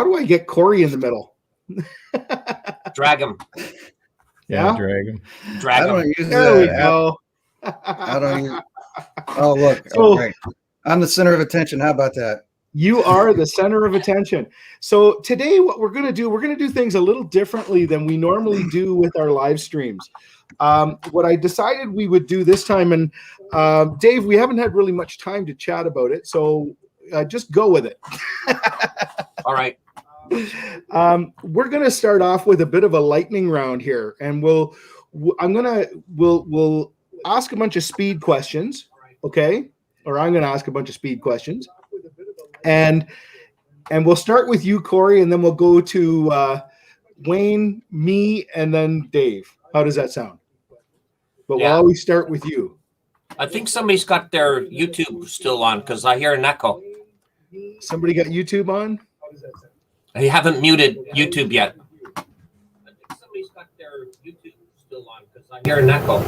do I get Corey in the middle? Drag him. Yeah? Drag him. Drag I don't him. use There we that. go. I don't use. Oh, look. So- Oh, great. I'm the center of attention. How about that? You are the center of attention. So today what we're going to do things a little differently than we normally do with our live streams. What I decided we would do this time, and Dave, we haven't had really much time to chat about it, so just go with it. All right. We're going to start off with a bit of a lightning round here, and we'll ask a bunch of speed questions, okay? Or I'm going to ask a bunch of speed questions. And we'll start with you, Corey, and then we'll go to Wayne, me, and then Dave. How does that sound? But we'll always start with you. I think somebody's got their YouTube still on because I hear an echo. Somebody got YouTube on? They haven't muted YouTube yet. I think somebody's got their YouTube still on because I hear an echo.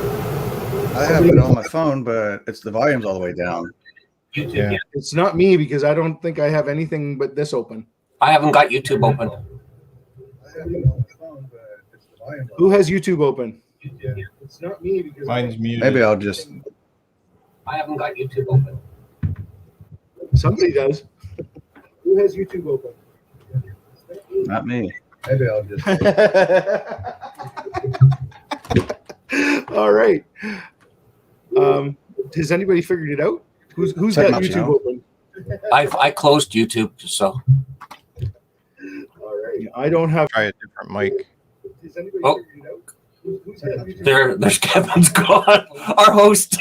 I have it on my phone, but the volume's all the way down. YouTube. Yeah. Yet. It's not me because I don't think I have anything but this open. I haven't got YouTube open. Who has YouTube open? It's not me because Mine's muted. Maybe I'll just. I haven't got YouTube open. somebody does. Who has YouTube open? Not me. Maybe I'll just. All right. Has anybody figured it out? Who's Check got my YouTube channel. open? I closed YouTube, so All right. I don't have. Try a different mic. Has anybody Oh. figured it out? Who's got YouTube? there's Kevin's gone. Our host.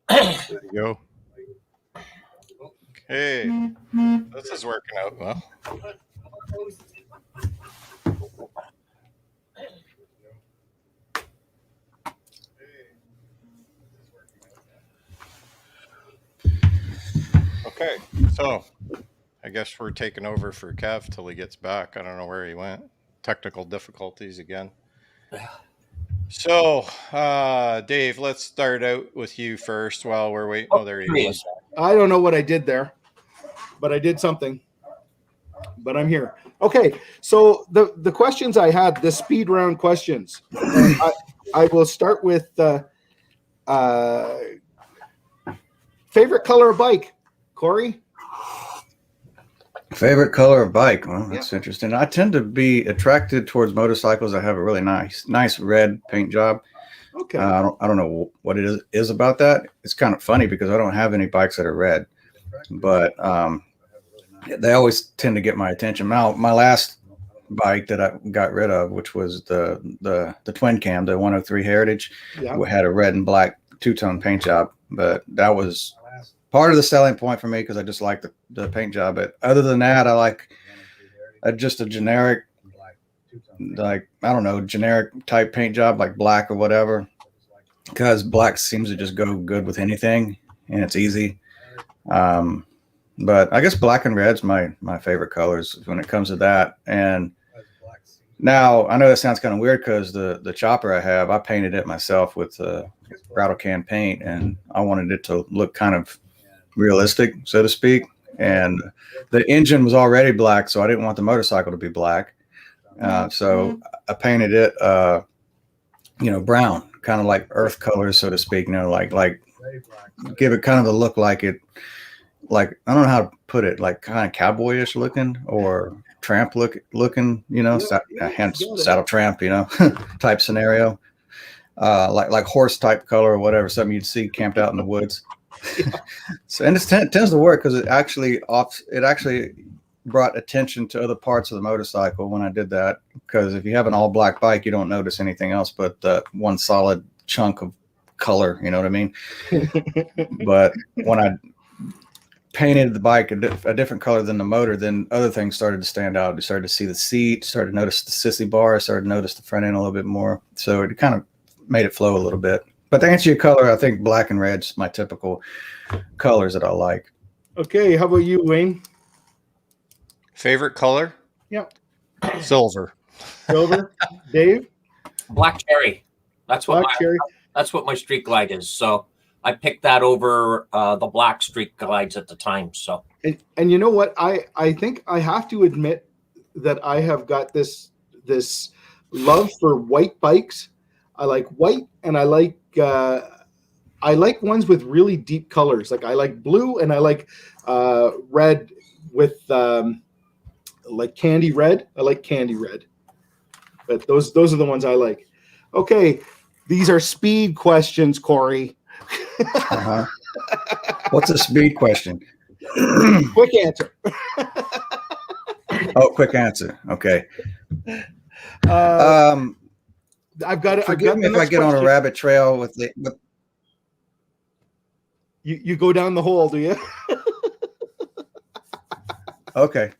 There you go. Okay. This is working out well. Okay, so I guess we're taking over for Kev till he gets back. I don't know where he went. Technical difficulties again. So, Dave, let's start out with you first while we're waiting. Oh, there he is. I don't know what I did there, but I did something. But I'm here. Okay, so the questions I had, the speed round questions. I will start with favorite color of bike, Corey. Favorite color of bike? Well, that's interesting. I tend to be attracted towards motorcycles that have a really nice red paint job. Okay. I don't know what it is about that. It's kind of funny because I don't have any bikes that are red, but they always tend to get my attention. Now, my last bike that I got rid of, which was the twin cam, the 103 Heritage, had a red and black two-tone paint job, but that was part of the selling point for me because I just like the paint job. But other than that, I like just a generic, like, I don't know, generic type paint job, like black or whatever, because black seems to just go good with anything and it's easy. But I guess black and red's my favorite colors when it comes to that. And now I know that sounds kind of weird because the chopper I painted it myself with rattle can paint, and I wanted it to look kind of realistic, so to speak. And the engine was already black, so I didn't want the motorcycle to be black. So I painted it, brown, kind of like earth colors, so to speak. Like give it kind of the look like it. Like, I don't know how to put it, like kind of cowboyish looking or tramp looking, hence Saddle Tramp, type scenario. Like horse type color or whatever, something you'd see camped out in the woods. So, and it tends to work because it actually brought attention to other parts of the motorcycle when I did that. Because if you have an all black bike, you don't notice anything else but one solid chunk of color, you know what I mean? But when I painted the bike a different color than the motor, then other things started to stand out. You started to see the seat, started to notice the sissy bar, started to notice the front end a little bit more. So it kind of made it flow a little bit. But to answer your color, I think black and red's my typical colors that I like. Okay, how about you, Wayne? Favorite color? Yep. Silver. Silver. Dave? Black cherry. That's what Black cherry. That's what my street glide is. So I picked that over the Black Streak guides at the time. So, and you know what? I think I have to admit that I have got this love for white bikes. I like white, and I like ones with really deep colors. Like I like blue, and I like red with like candy red. I like candy red, but those are the ones I like. Okay, these are speed questions, Corey. Uh-huh. What's a speed question? Quick answer. Oh, quick answer. Okay. I've got it. Forgive me if I get on a rabbit trail with you go down the hole, do you? Okay.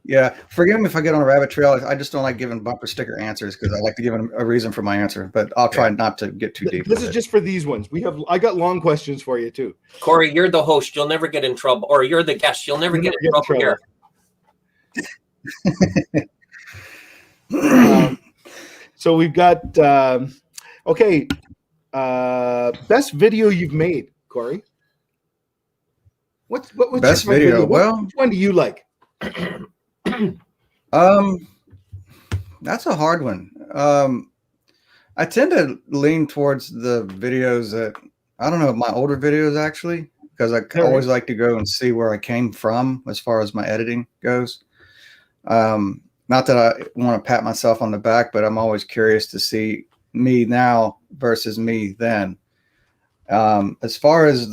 Yeah, forgive me if I get on a rabbit trail. I just don't like giving bumper sticker answers because I like to give them a reason for my answer. But I'll try not to get too deep. This is just for these ones. I got long questions for you too. Corey, you're the host. You'll never get in trouble, or you're the guest. You'll never get in trouble here. So we've got okay. Best video you've made, Corey. What's best video? Well, which one do you like? That's a hard one. I tend to lean towards the videos that I don't know, my older videos actually, because I always like to go and see where I came from as far as my editing goes. Not that I want to pat myself on the back, but I'm always curious to see me now versus me then. As far as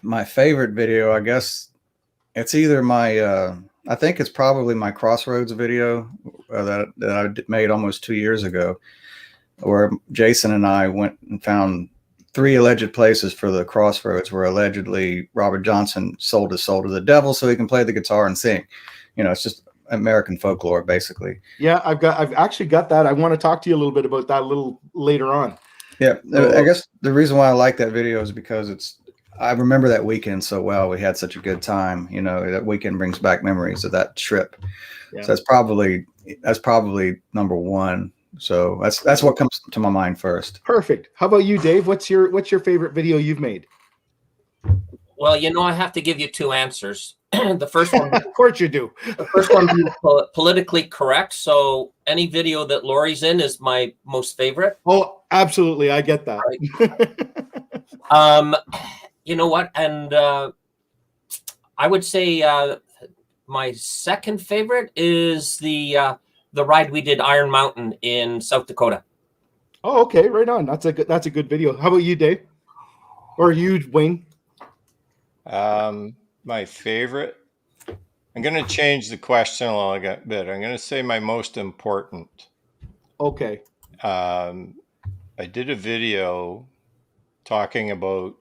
my favorite video, I guess it's either my I think it's probably my Crossroads video that I made almost 2 years ago, where Jason and I went and found 3 alleged places for the Crossroads where allegedly Robert Johnson sold his soul to the devil so he can play the guitar and sing. You know, it's just American folklore, basically. Yeah, I've actually got that. I want to talk to you a little bit about that a little later on. Yeah, I guess the reason why I like that video is because I remember that weekend so well. We had such a good time. You know, that weekend brings back memories of that trip. Yeah. So that's probably number one. So that's what comes to my mind first. Perfect. How about you, Dave? What's your favorite video you've made? Well, you know, I have to give you 2 answers. The first one, of course you do. The first one being politically correct. So any video that Lori's in is my most favorite. Oh, absolutely. I get that. Right. You know what? And I would say my second favorite is the ride we did Iron Mountain in South Dakota. Oh, okay, right on. That's a good video. How about you, Dave? Or you, Wayne? My favorite. I'm going to change the question a little bit. I'm going to say my most important. Okay. I did a video talking about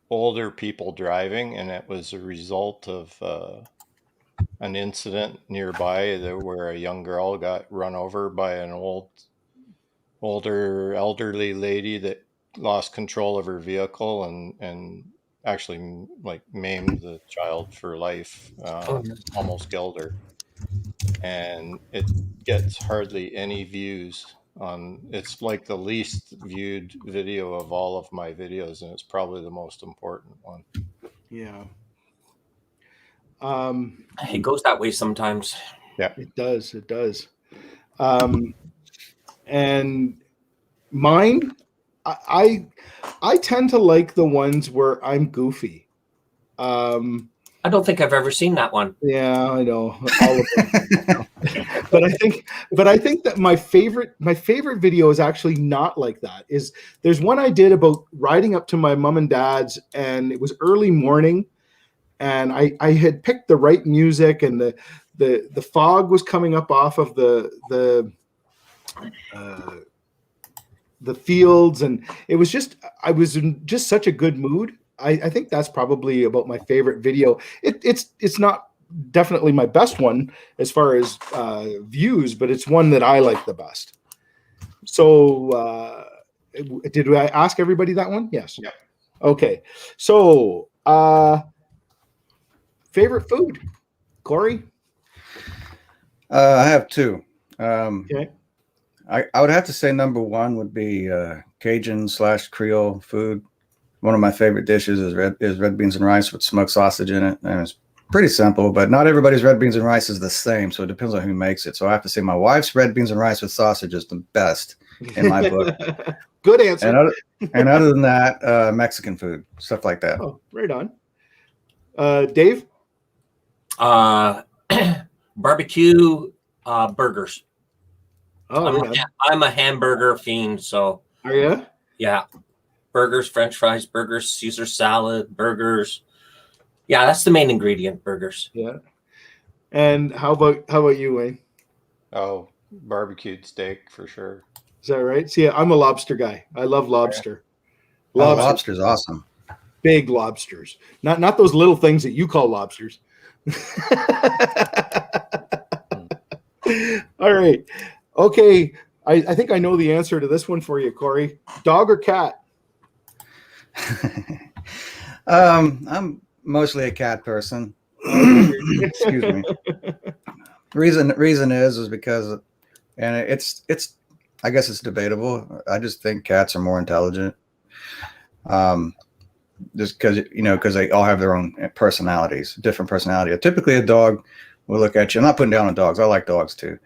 older people driving, and it was a result of an incident nearby where a young girl got run over by an older elderly lady that lost control of her vehicle and actually like maimed the child for life, almost killed her. And it gets hardly any views on. It's like the least viewed video of all of my videos, and it's probably the most important one. Yeah. It goes that way sometimes. Yeah, it does. And mine, I tend to like the ones where I'm goofy. I don't think I've ever seen that one. Yeah, I know. All of them. but I think that my favorite video is actually not like that. There's one I did about riding up to my mom and dad's, and it was early morning, and I had picked the right music, and the fog was coming up off of the fields, and it was just, I was in just such a good mood. I think that's probably about my favorite video. It's not definitely my best one as far as views, but it's one that I like the best. So did I ask everybody that one? Yes. Yeah. Okay. So favorite food, Corey? I have 2. Okay. I would have to say number one would be Cajun / Creole food. One of my favorite dishes is red beans and rice with smoked sausage in it, and it's pretty simple. But not everybody's red beans and rice is the same, so it depends on who makes it. So I have to say my wife's red beans and rice with sausage is the best in my book. Good answer. And other than that, Mexican food, stuff like that. Oh, right on. Dave? Barbecue burgers. Oh, right on. I'm a hamburger fiend, so Are you? yeah. Burgers, French fries, burgers, Caesar salad, burgers. Yeah, that's the main ingredient, burgers. Yeah. And how about you, Wayne? Oh, barbecued steak for sure. Is that right? See, I'm a lobster guy. I love lobster. Lobster's awesome. Big lobsters. Not those little things that you call lobsters. All right. Okay. I think I know the answer to this one for you, Corey. Dog or cat? I'm mostly a cat person. Excuse me. Reason is because, and it's I guess it's debatable. I just think cats are more intelligent. Just because they all have their own personalities, different personality. Typically, a dog will look at you. I'm not putting down on dogs. I like dogs too.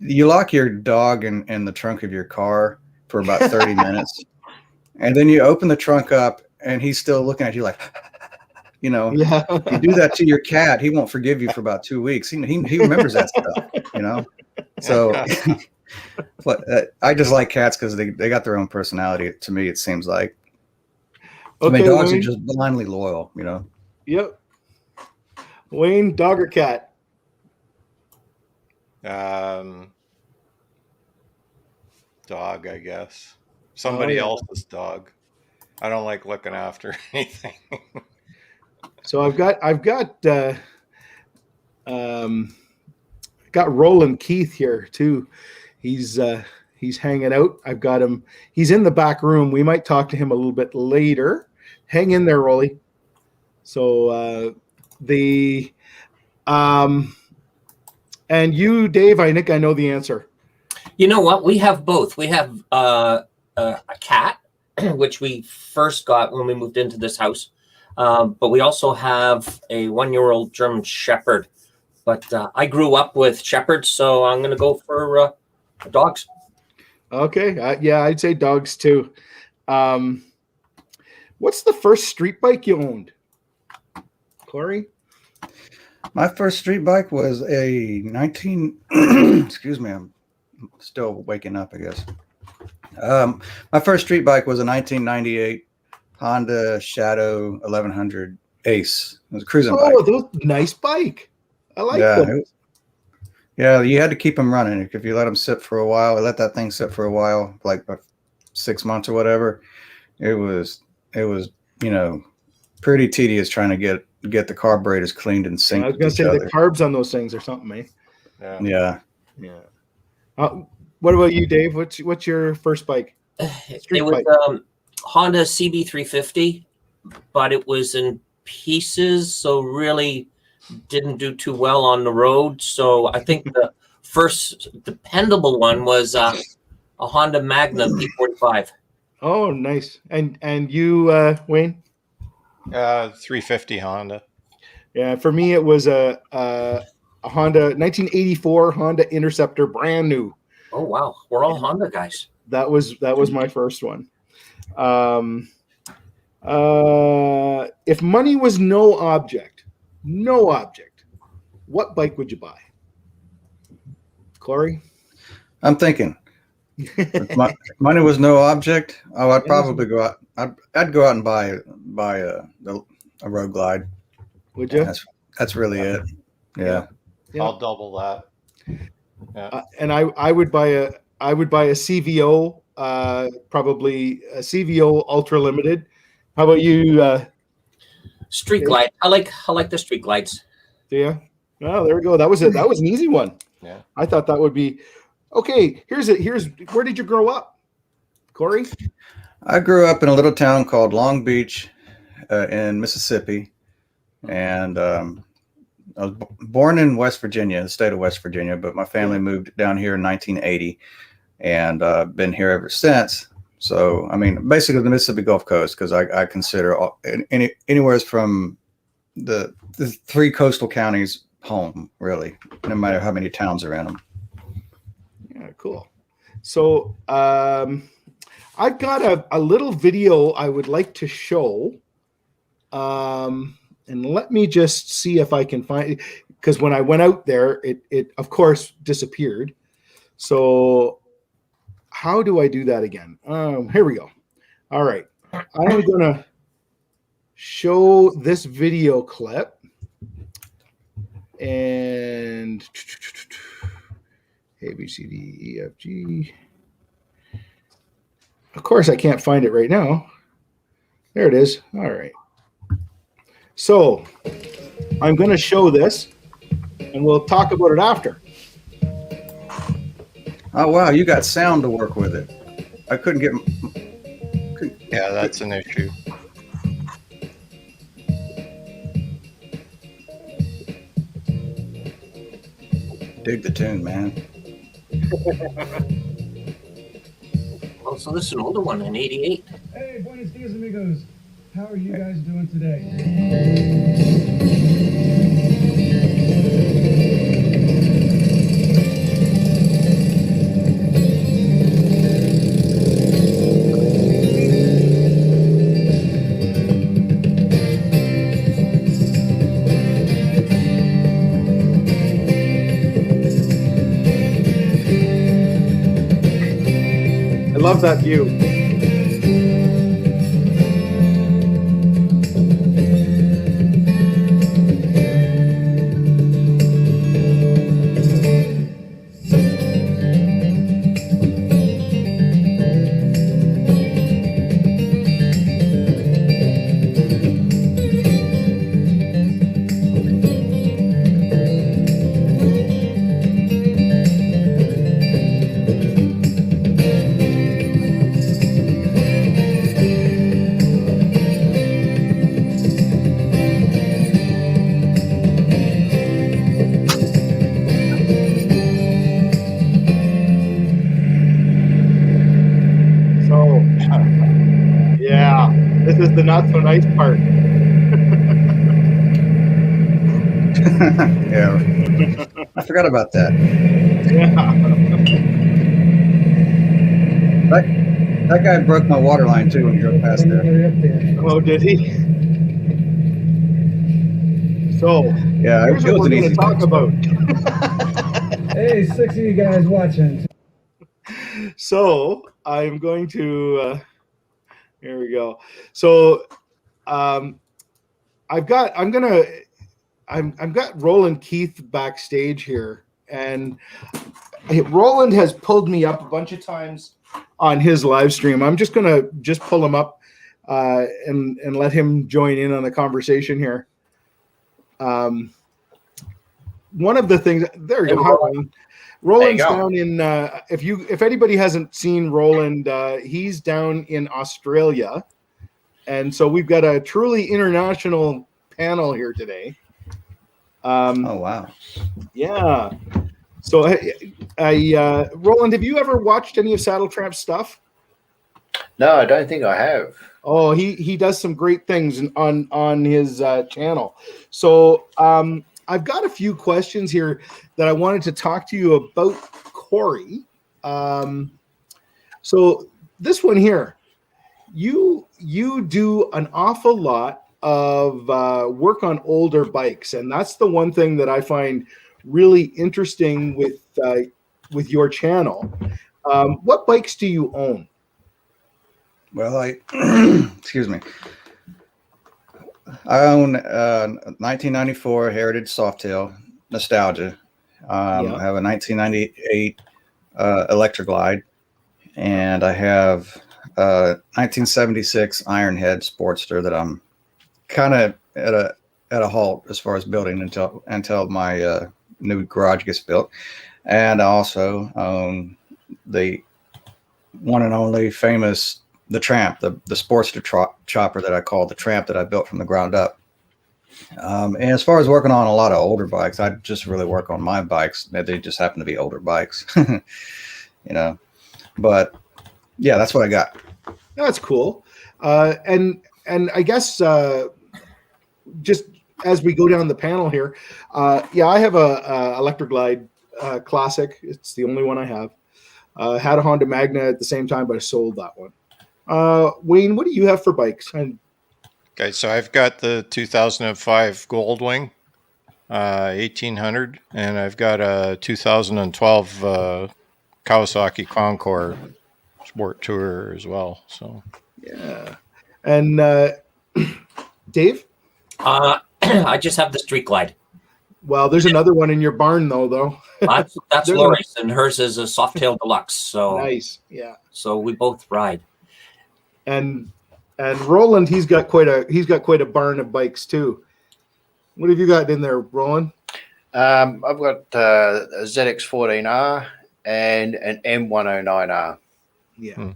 You lock your dog in the trunk of your car for about 30 minutes, and then you open the trunk up, and he's still looking at you like, Yeah. You do that to your cat, he won't forgive you for about 2 weeks. He remembers that stuff, So, but I just like cats because they got their own personality. To me, it seems like. Okay, dogs Wayne? are just blindly loyal, Yep. Wayne, dog or cat? Dog, I guess. Somebody else's dog. I don't like looking after anything. So I've got Roland Keith here too. He's hanging out. I've got him. He's in the back room. We might talk to him a little bit later. Hang in there, Rolly. So and you, Dave, I think I know the answer. You know what? We have both. We have a cat, which we first got when we moved into this house. But we also have a 1-year-old German Shepherd. But I grew up with Shepherds, so I'm going to go for dogs. Okay. Yeah, I'd say dogs too. What's the first street bike you owned, Corey? My first street bike was a excuse me, I'm still waking up, I guess. My first street bike was a 1998 Honda Shadow 1100 Ace. It was a cruising bike. Oh, nice bike. I like them. Yeah, you had to keep them running. If you let them sit for a while, I let that thing sit for a while, like 6 months or whatever. It was pretty tedious trying to get the carburetors cleaned and synced. I was gonna say the carbs on those things or something, eh? Yeah. What about you, Dave? What's your first bike? It was Honda CB350, but it was in pieces, so really didn't do too well on the road. So I think the first dependable one was a Honda Magna P45. Oh, nice. And you, Wayne? 350 Honda. Yeah, for me it was a Honda 1984 Honda Interceptor, brand new. Oh wow, we're all Honda guys. That was my first one. If money was no object, what bike would you buy? Corey? I'm thinking. If money was no object, I'd probably go out. I'd go out and buy a Road Glide. Would you? That's really it. Yeah. I'll double that. Yeah. And I would buy a CVO, probably a CVO Ultra Limited. How about you? Street Glide. I like the Street Glides. Yeah. Oh, there we go. That was it. That was an easy one. Yeah. I thought that would be okay. Here's where did you grow up, Corey? I grew up in a little town called Long Beach in Mississippi, and I was born in West Virginia, the state of West Virginia, but my family moved down here in 1980, and been here ever since. So, I mean, basically the Mississippi Gulf Coast, because I consider anywhere from the 3 coastal counties home, really, no matter how many towns are in them. Yeah, cool. So I've got a little video I would like to show. And let me just see if I can find it, because when I went out there, it of course disappeared. So how do I do that again? Here we go. All right. I'm going to show this video clip. And A, B, C, D, E, F, G. Of course, I can't find it right now. There it is. All right. So I'm going to show this, and we'll talk about it after. Oh, wow. You got sound to work with it. I couldn't get... Yeah, that's an issue. Dig the tune, man. Oh, so this is an older one in '88. Hey, buenos dias, amigos. How are you guys doing today? I love that view. This is the not so nice part. Yeah. I forgot about that. Yeah. That guy broke my water line too when he drove past there. Oh, did he? So, Yeah, here's it what was we're an going to easy talk fix. about. Hey, 6 of you guys watching. So, I'm going to. Here we go. So, I've got Roland Keith backstage here, and Roland has pulled me up a bunch of times on his live stream. I'm just gonna pull him up and let him join in on the conversation here. One of the things there you go. Hi, Roland. Roland's down in if anybody hasn't seen Roland, he's down in Australia. And so we've got a truly international panel here today. Oh, wow. Yeah. So, Roland, have you ever watched any of Saddle Tramp stuff? No, I don't think I have. Oh, he does some great things on his channel. So I've got a few questions here that I wanted to talk to you about Corey. So this one here. You do an awful lot of work on older bikes, and that's the one thing that I find really interesting with your channel. What bikes do you own? Well, excuse me. I own 1994 Heritage Softail Nostalgia. I have a 1998 Electroglide, and I have 1976 Ironhead Sportster that I'm kind of at a halt as far as building until my new garage gets built. And I also own the one and only famous the Tramp, the Sportster chopper that I call the Tramp that I built from the ground up. And as far as working on a lot of older bikes, I just really work on my bikes. They just happen to be older bikes, But yeah, that's what I got. That's cool. And I guess just as we go down the panel here, I have a Electric Glide Classic. It's the only one I have. Had a Honda Magna at the same time, but I sold that one. Wayne, what do you have for bikes? Okay, so I've got the 2005 Goldwing 1800, and I've got a 2012 Kawasaki Concord Sport Tour as well. So yeah, and Dave. I just have the Street Glide. Well, there's another one in your barn, though. That's Lori's, and hers is a Softail Deluxe. So nice, yeah. So we both ride. And Roland, he's got quite a barn of bikes too. What have you got in there, Roland? I've got a ZX14R and an M109R. Yeah.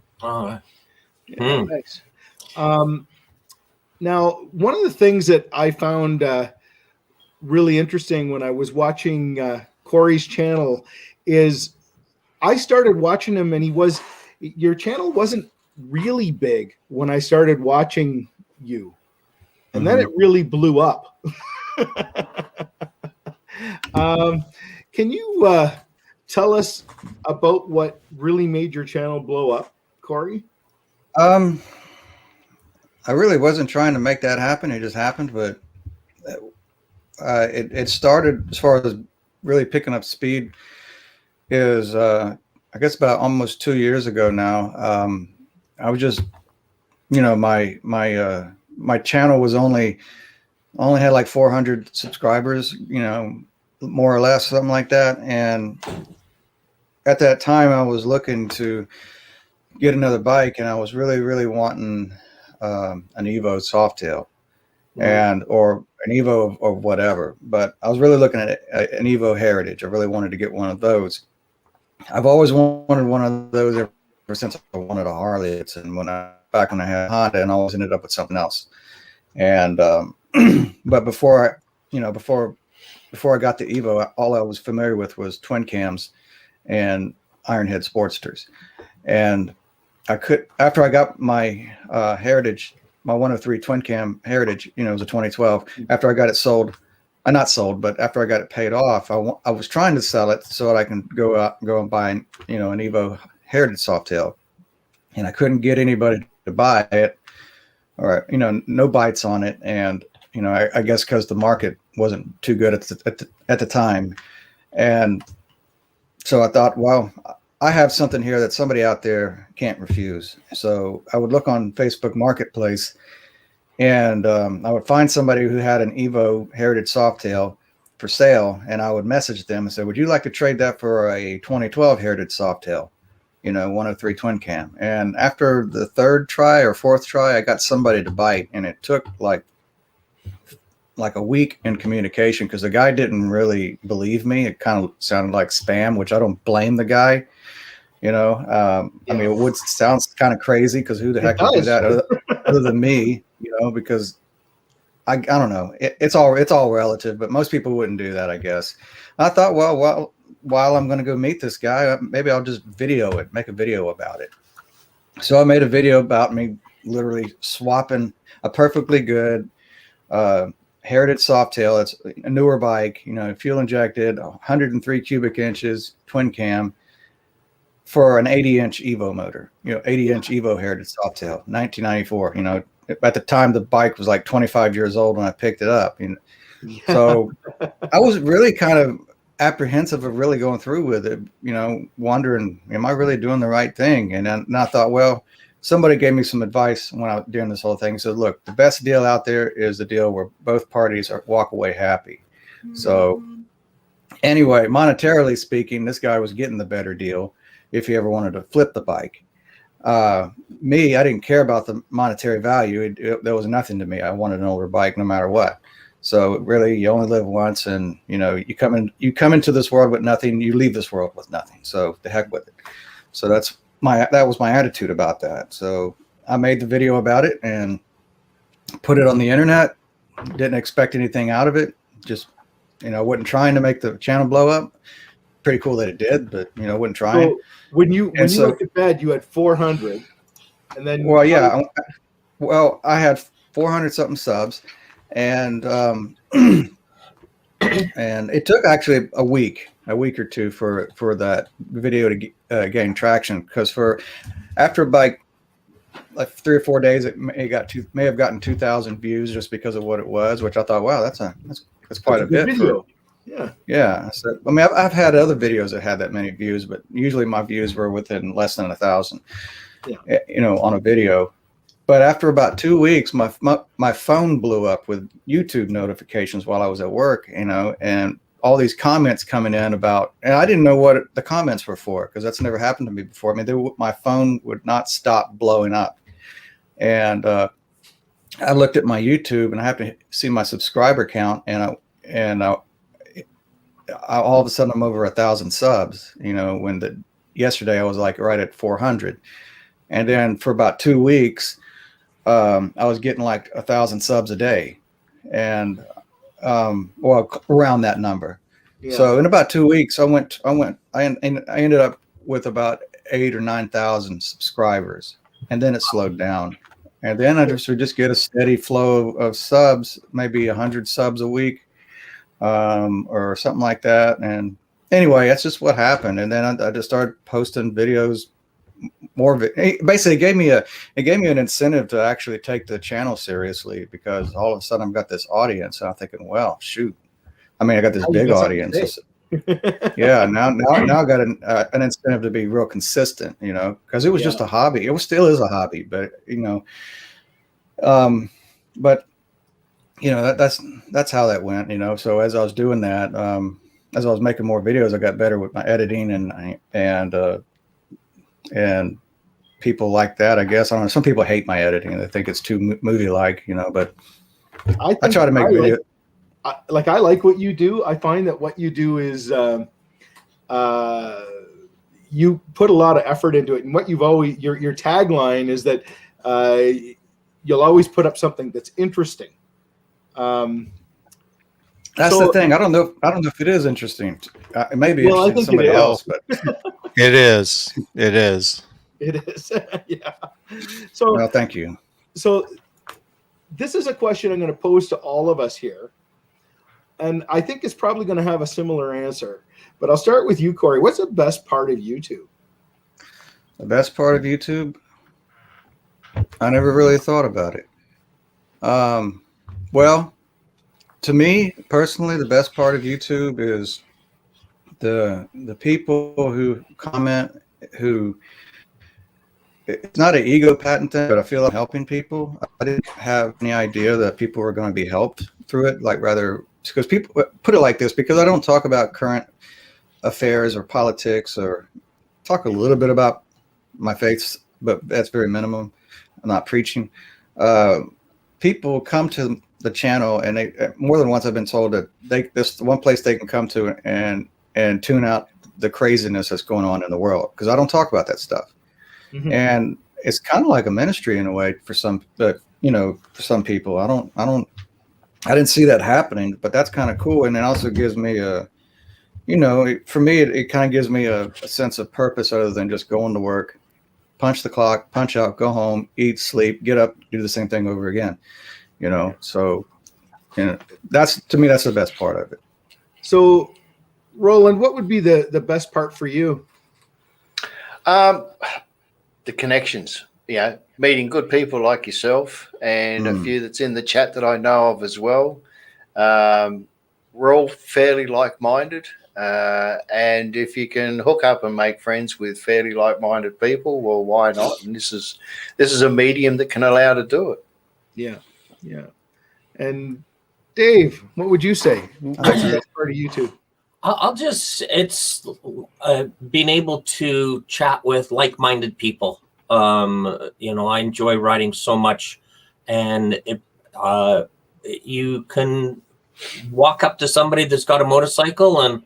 Yeah, nice. Now, one of the things that I found really interesting when I was watching Corey's channel is I started watching him, and your channel wasn't really big when I started watching you, and then it really blew up. Can you tell us about what really made your channel blow up, Corey? I really wasn't trying to make that happen. It just happened, but it started, as far as really picking up speed, is I guess about almost 2 years ago now. I was just, my channel was only had like 400 subscribers, more or less, something like that. And at that time, I was looking to get another bike, and I was really, really wanting an Evo Softail, or an Evo or whatever. But I was really looking at an Evo Heritage. I really wanted to get one of those. I've always wanted one of those ever since I wanted a Harley. And back when I had Honda, and I always ended up with something else. And but before I got the Evo, all I was familiar with was twin cams and Ironhead Sportsters. And after I got my Heritage, my 103 twin cam Heritage, it was a 2012. After I got it sold, not sold, but after I got it paid off, I was trying to sell it so that I can go and buy, an Evo Heritage Softail, and I couldn't get anybody to buy it, or no bites on it. And I guess because the market wasn't too good at the time, and so I thought, well, I have something here that somebody out there can't refuse. So I would look on Facebook Marketplace, and I would find somebody who had an Evo Heritage Softail for sale, and I would message them and say, would you like to trade that for a 2012 Heritage Softail, 103 twin cam? And after the third try or fourth try, I got somebody to bite, and it took like a week in communication, because the guy didn't really believe me. It kind of sounded like spam, which I don't blame the guy. I mean, sounds kind of crazy, because who the heck would do that other than me? Because I don't know. It's all relative, but most people wouldn't do that, I guess. I thought, well, while I'm going to go meet this guy, maybe I'll just make a video about it. So I made a video about me literally swapping a perfectly good Heritage Softail. It's a newer bike, fuel injected, 103 cubic inches, twin cam, for an 80-inch Evo motor, 80-inch Evo Heritage Softail, 1994. At the time, the bike was like 25 years old when I picked it up. So I was really kind of apprehensive of really going through with it, wondering, am I really doing the right thing? And I thought, well, somebody gave me some advice when I was doing this whole thing. So look, the best deal out there is the deal where both parties walk away happy. So anyway, monetarily speaking, this guy was getting the better deal if he ever wanted to flip the bike. Me, I didn't care about the monetary value. There was nothing to me. I wanted an older bike no matter what. So really, you only live once, and you come into this world with nothing, you leave this world with nothing. So the heck with it. So that was my attitude about that. So I made the video about it and put it on the internet. didn't expect anything out of it. Just, wasn't trying to make the channel blow up. Pretty cool that it did, but wasn't trying. So when you went to bed, you had 400, and then I had 400 something subs, and and it took actually a week or two for that video to gain traction, because after like 3 or 4 days, it may have gotten 2,000 views just because of what it was, which I thought, wow, that's quite a bit. Video. Yeah. So, I mean, I've had other videos that had that many views, but usually my views were within less than 1,000. On a video. But after about 2 weeks, my phone blew up with YouTube notifications while I was at work, and all these comments coming in about, and I didn't know what the comments were for, because that's never happened to me before. I mean, my phone would not stop blowing up. And I looked at my YouTube, and I happened to see my subscriber count, and all of a sudden I'm over 1,000 subs, when yesterday I was like right at 400. And then for about 2 weeks, I was getting like 1,000 subs a day, and around that number. Yeah. So in about 2 weeks, I ended up with about 8,000 or 9,000 subscribers, and then it slowed down. And then I just would just get a steady flow of subs, maybe 100 subs a week, or something like that. And anyway, that's just what happened. And then I just started posting videos, more of it. Basically, it gave me an incentive to actually take the channel seriously, because all of a sudden I've got this audience, and I'm thinking, well, shoot. I mean, I got this big audience. Yeah, now I got an incentive to be real consistent, because it was just a hobby. It still is a hobby, but that's how that went, So as I was doing that, as I was making more videos, I got better with my editing and people like that, I guess. I don't know. Some people hate my editing. They think it's too movie-like, but I try to make videos. I like what you do. I find that what you do is you put a lot of effort into it. And what you've always, your tagline is that you'll always put up something that's interesting. That's the thing. I don't know if it is interesting. It may be interesting to somebody else, but it is. It is. It is. Yeah. So, well, thank you. So this is a question I'm going to pose to all of us here, and I think it's probably going to have a similar answer. But I'll start with you, Corey. What's the best part of YouTube? The best part of YouTube? I never really thought about it. Well, to me personally, the best part of YouTube is the people who comment, who, it's not an ego patent thing, but I feel like I'm helping people. I didn't have any idea that people were going to be helped through it. Because people put it like this, because I don't talk about current affairs or politics, or talk a little bit about my faiths, but that's very minimum. I'm not preaching. People come to the channel, and they, more than once I've been told that this one place they can come to and tune out the craziness that's going on in the world, because I don't talk about that stuff. Mm-hmm. And it's kind of like a ministry in a way for some, for some people. I didn't see that happening, but that's kind of cool. And it also gives me for me, it kind of gives me a sense of purpose other than just going to work, punch the clock, punch out, go home, eat, sleep, get up, do the same thing over again. So that's, to me, that's the best part of it. So Roland, what would be the best part for you? The connections, meeting good people like yourself, and a few that's in the chat that I know of as well. We're all fairly like-minded, and if you can hook up and make friends with fairly like-minded people, well, why not? And this is a medium that can allow to do it. Yeah. And Dave, what would you say? What's the best part of YouTube? It's being able to chat with like-minded people. I enjoy writing so much, and you can walk up to somebody that's got a motorcycle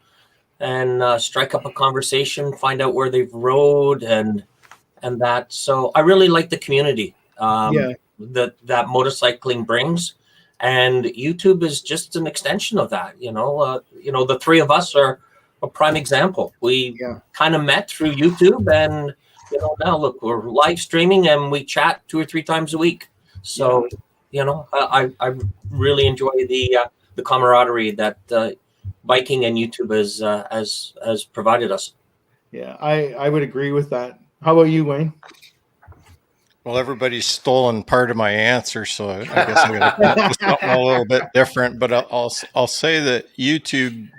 and strike up a conversation, find out where they've rode and that. So I really like the community that motorcycling brings. and YouTube is just an extension of that. The three of us are a prime example. We kind of met through YouTube, and now look, we're live streaming and we chat 2 or 3 times a week. So I really enjoy the camaraderie that biking and YouTube has provided us. Yeah, I would agree with that. How about you, Wayne? Well, everybody's stolen part of my answer, so I guess I'm going to come up with something a little bit different. But I'll say that YouTube,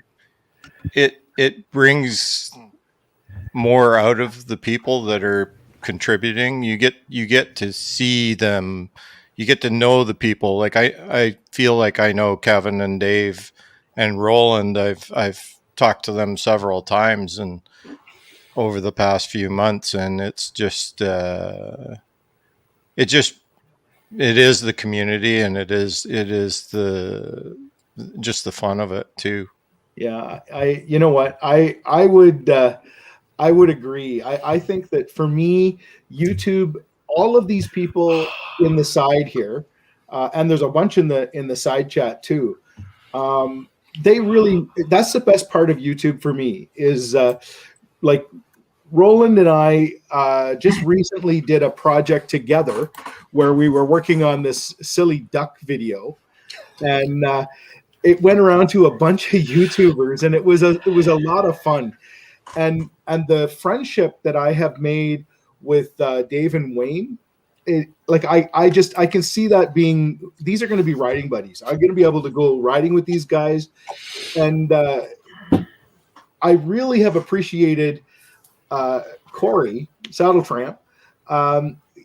it brings more out of the people that are contributing. You get to see them. You get to know the people. Like I feel like I know Kevin and Dave and Roland. I've talked to them several times and over the past few months, and it's just it is the community, and it is the fun of it too. Yeah, you know what, I would agree. I think that for me, YouTube, all of these people in the side here, and there's a bunch in the side chat too. That's the best part of YouTube for me is like Roland and I just recently did a project together where we were working on this silly duck video, and it went around to a bunch of YouTubers, and it was a lot of fun. And the friendship that I have made with Dave and Wayne, I can see that being, these are going to be riding buddies. I'm going to be able to go riding with these guys, and I really have appreciated Corey, Saddle Tramp.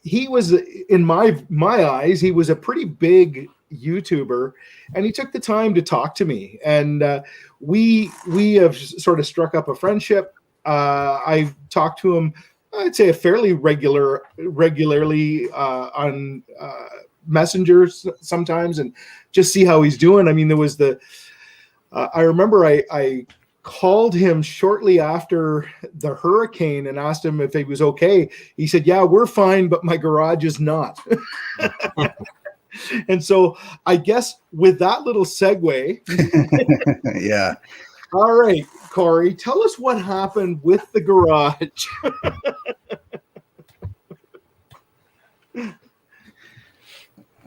He was, in my eyes, he was a pretty big YouTuber, and he took the time to talk to me, and we have sort of struck up a friendship. I talk to him, I'd say, a fairly regularly on Messenger sometimes, and just see how he's doing. I mean, there was I remember I called him shortly after the hurricane and asked him if he was okay. He said, "Yeah, we're fine, but my garage is not." And so I guess with that little segue, yeah. All right, Corey, tell us what happened with the garage.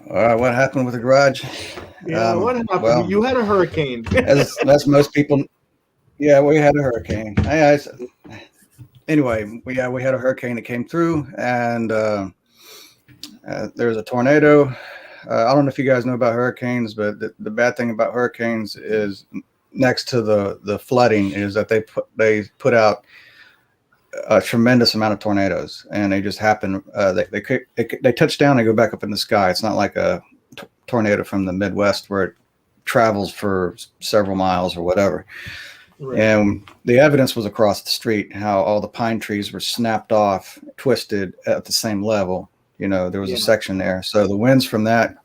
What happened with the garage? Yeah, what happened? Well, you had a hurricane. as most people. Yeah, we had a hurricane. Anyway, we had a hurricane that came through, and there was a tornado. I don't know if you guys know about hurricanes, but the bad thing about hurricanes is, next to the flooding, is that they put out a tremendous amount of tornadoes, and they just happen. They touch down and go back up in the sky. It's not like a tornado from the Midwest where it travels for several miles or whatever. Right. And the evidence was across the street, how all the pine trees were snapped off, twisted at the same level. There was a section there. So the winds from that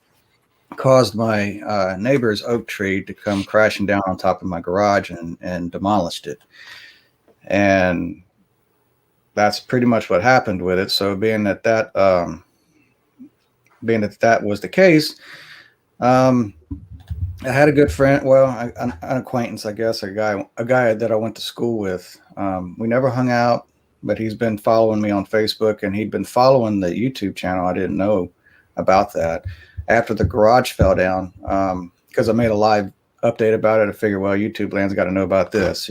caused my neighbor's oak tree to come crashing down on top of my garage and demolished it. And that's pretty much what happened with it. So being that that was the case, I had a good friend, an acquaintance, I guess, a guy that I went to school with. We never hung out, but he's been following me on Facebook, and he'd been following the YouTube channel. I didn't know about that. After the garage fell down, because I made a live update about it, I figured, well, YouTube land's got to know about this,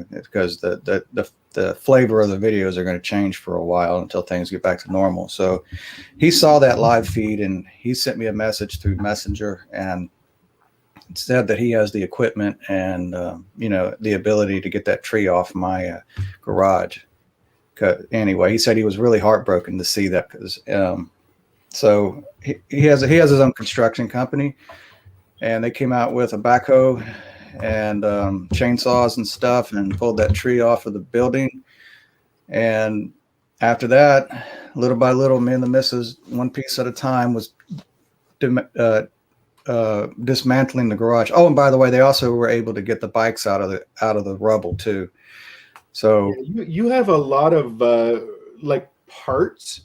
because the flavor of the videos are going to change for a while until things get back to normal. So he saw that live feed, and he sent me a message through Messenger, and said that he has the equipment and the ability to get that tree off my garage. Anyway, he said he was really heartbroken to see that, because so he has his own construction company, and they came out with a backhoe and chainsaws and stuff and pulled that tree off of the building. And after that, little by little, me and the missus, one piece at a time, was dismantling the garage. Oh, and by the way, they also were able to get the bikes out of the rubble too. So you have a lot of parts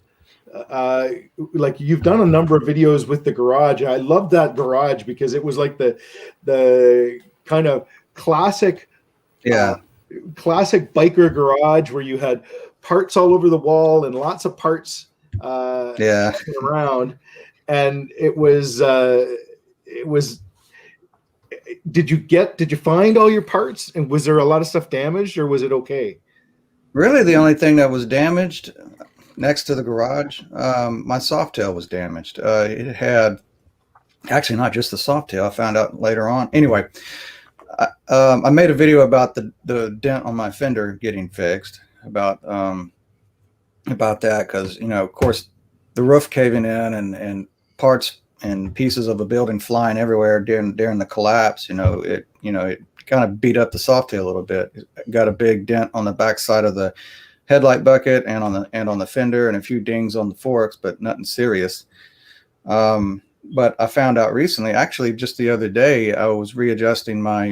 like you've done a number of videos with the garage. I love that garage because it was like the kind of classic, classic biker garage where you had parts all over the wall and lots of parts around. And it was did you find all your parts, and was there a lot of stuff damaged, or was it okay? Really, the only thing that was damaged next to the garage, my Softail was damaged. It had actually not just the Softail. I found out later on. Anyway, I made a video about the dent on my fender getting fixed, about that, because of course the roof caving in and parts and pieces of a building flying everywhere during the collapse. It kind of beat up the Softail a little bit. It got a big dent on the back side of the headlight bucket and on the fender, and a few dings on the forks, but nothing serious. But I found out recently, actually just the other day, I was readjusting my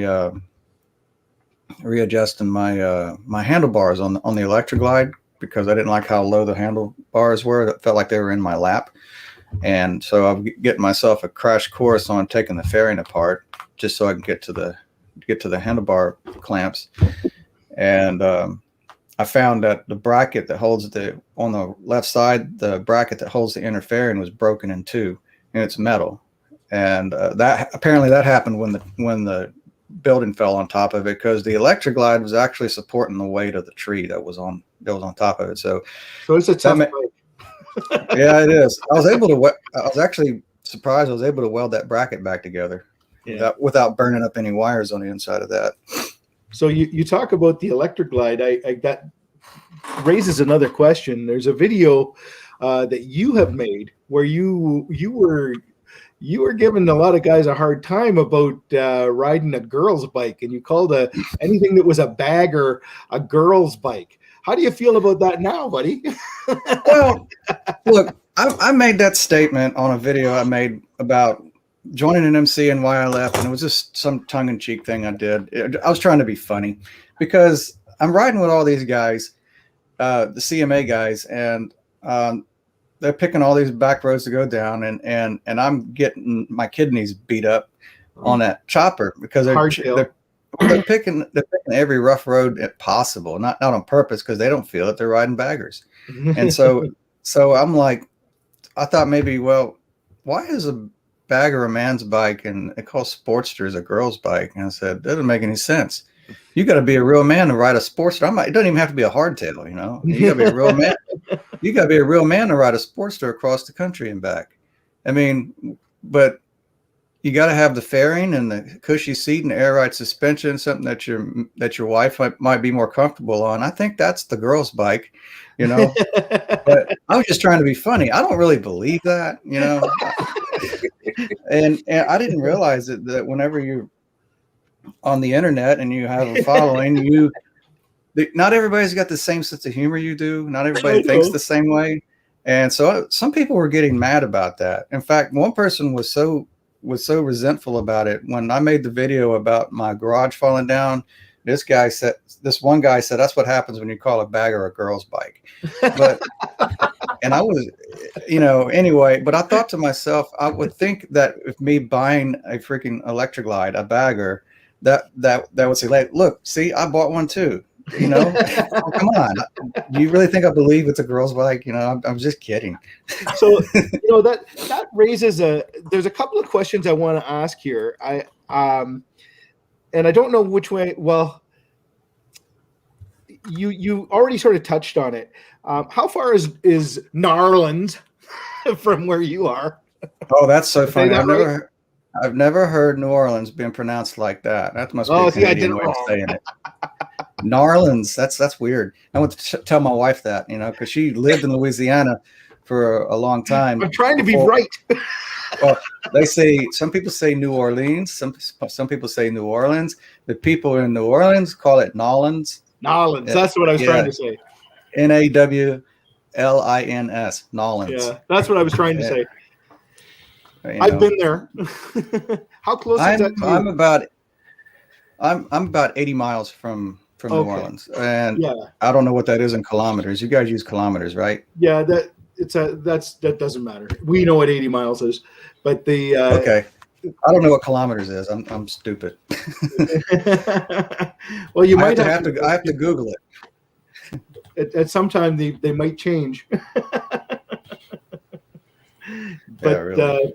handlebars on the Electra Glide, because I didn't like how low the handlebars were. It felt like they were in my lap. And so I'm getting myself a crash course on taking the fairing apart, just so I can get to the handlebar clamps. And I found that the bracket that holds on the left side, the bracket that holds the inner fairing was broken in two, and it's metal. And that happened when the building fell on top of it, because the Electra Glide was actually supporting the weight of the tree that was on top of it. So it's a tough bike. Yeah, it is. I was actually surprised I was able to weld that bracket back together without burning up any wires on the inside of that. So you talk about the Electra Glide. That raises another question. There's a video that you have made where you were giving a lot of guys a hard time about riding a girl's bike, and you called anything that was a bagger a girl's bike. How do you feel about that now, buddy? Well, look, I made that statement on a video I made about joining an MC and why I left, and it was just some tongue-in-cheek thing I did. I was trying to be funny, because I'm riding with all these guys, the CMA guys, and they're picking all these back roads to go down, and I'm getting my kidneys beat up on that chopper, because they're picking every rough road possible, not on purpose, because they don't feel it. They're riding baggers. And so I'm like, I thought maybe, well, why is a bagger a man's bike and it calls Sportster a girl's bike? And I said, that doesn't make any sense. You got to be a real man to ride a Sportster. It doesn't even have to be a hardtail, You got to be a real man. You got to be a real man to ride a Sportster across the country and back. I mean, but you got to have the fairing and the cushy seat and air ride suspension, something that your wife might be more comfortable on. I think that's the girl's bike, But I was just trying to be funny. I don't really believe that, and I didn't realize that whenever you're on the internet and you have a following, not everybody's got the same sense of humor you do. Not everybody thinks the same way, and so some people were getting mad about that. In fact, one person was so resentful about it when I made the video about my garage falling down. This one guy said, that's what happens when you call a bagger a girl's bike. But, and I was, anyway, but I thought to myself, I would think that if me buying a freaking Electra Glide, a bagger, that would say, like, look, see, I bought one too. Oh, come on. Do you really think I believe it's a girl's bike? I'm just kidding. So, that raises there's a couple of questions I want to ask here. And I don't know which way. Well, you already sort of touched on it. How far is Narlands from where you are? Oh, that's so funny. I've never heard New Orleans being pronounced like that. That must be a Canadian way of saying it. Narlands, that's weird. I want to tell my wife that, because she lived in Louisiana for a long time. I'm trying to be right. Well, some people say New Orleans, some people say New Orleans. The people in New Orleans call it Nolans. Nolans, that's what I was trying to say. Nawlins, Nolans. Yeah, that's what I was trying to say. I've been there. How close is that to you? I'm about 80 miles from New Orleans, and I don't know what that is in kilometers. You guys use kilometers, right? Yeah, that doesn't matter. We know what 80 miles is, but the Okay. I don't know what kilometers is. I'm stupid. well, you might I have to Google it. At some time they might change. But Yeah, really.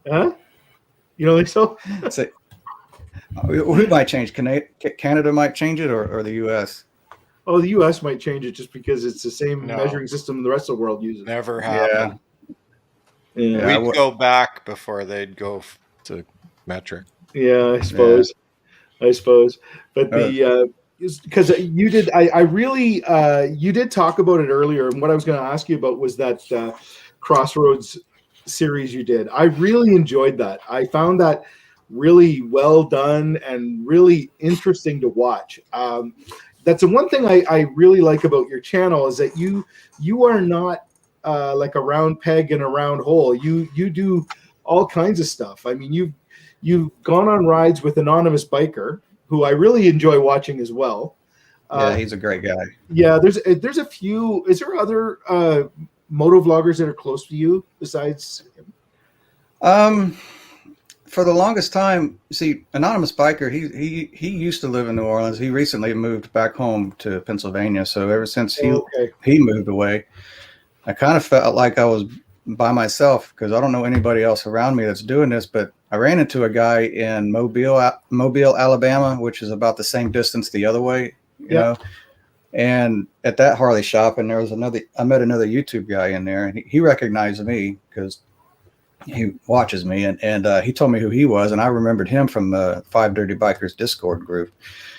huh? You don't think so? So, who might change? Canada might change it, or the U.S.? Oh, the U.S. might change it just because it's the same No. measuring system the rest of the world uses. Never happened. Yeah. We'd go back before they'd go to metric. Yeah, I suppose. But the because you did, I really you did talk about it earlier, and what I was going to ask you about was that Crossroads series you did. I really enjoyed that. I found that really well done and really interesting to watch. That's the one thing I really like about your channel is that you are not like a round peg in a round hole. You do all kinds of stuff. I mean, you've gone on rides with Anonymous Biker, who I really enjoy watching as well. Yeah, he's a great guy. Yeah, there's a few. Is there other moto vloggers that are close to you besides him? For the longest time, see, Anonymous Biker, he used to live in New Orleans. He recently moved back home to Pennsylvania. So ever since he moved away, I kind of felt like I was by myself because I don't know anybody else around me that's doing this. But I ran into a guy in Mobile, Alabama, which is about the same distance the other way, you know. And at that Harley shop, and I met another YouTube guy in there, and he recognized me because he watches me, and he told me who he was, and I remembered him from the Five Dirty Bikers Discord group.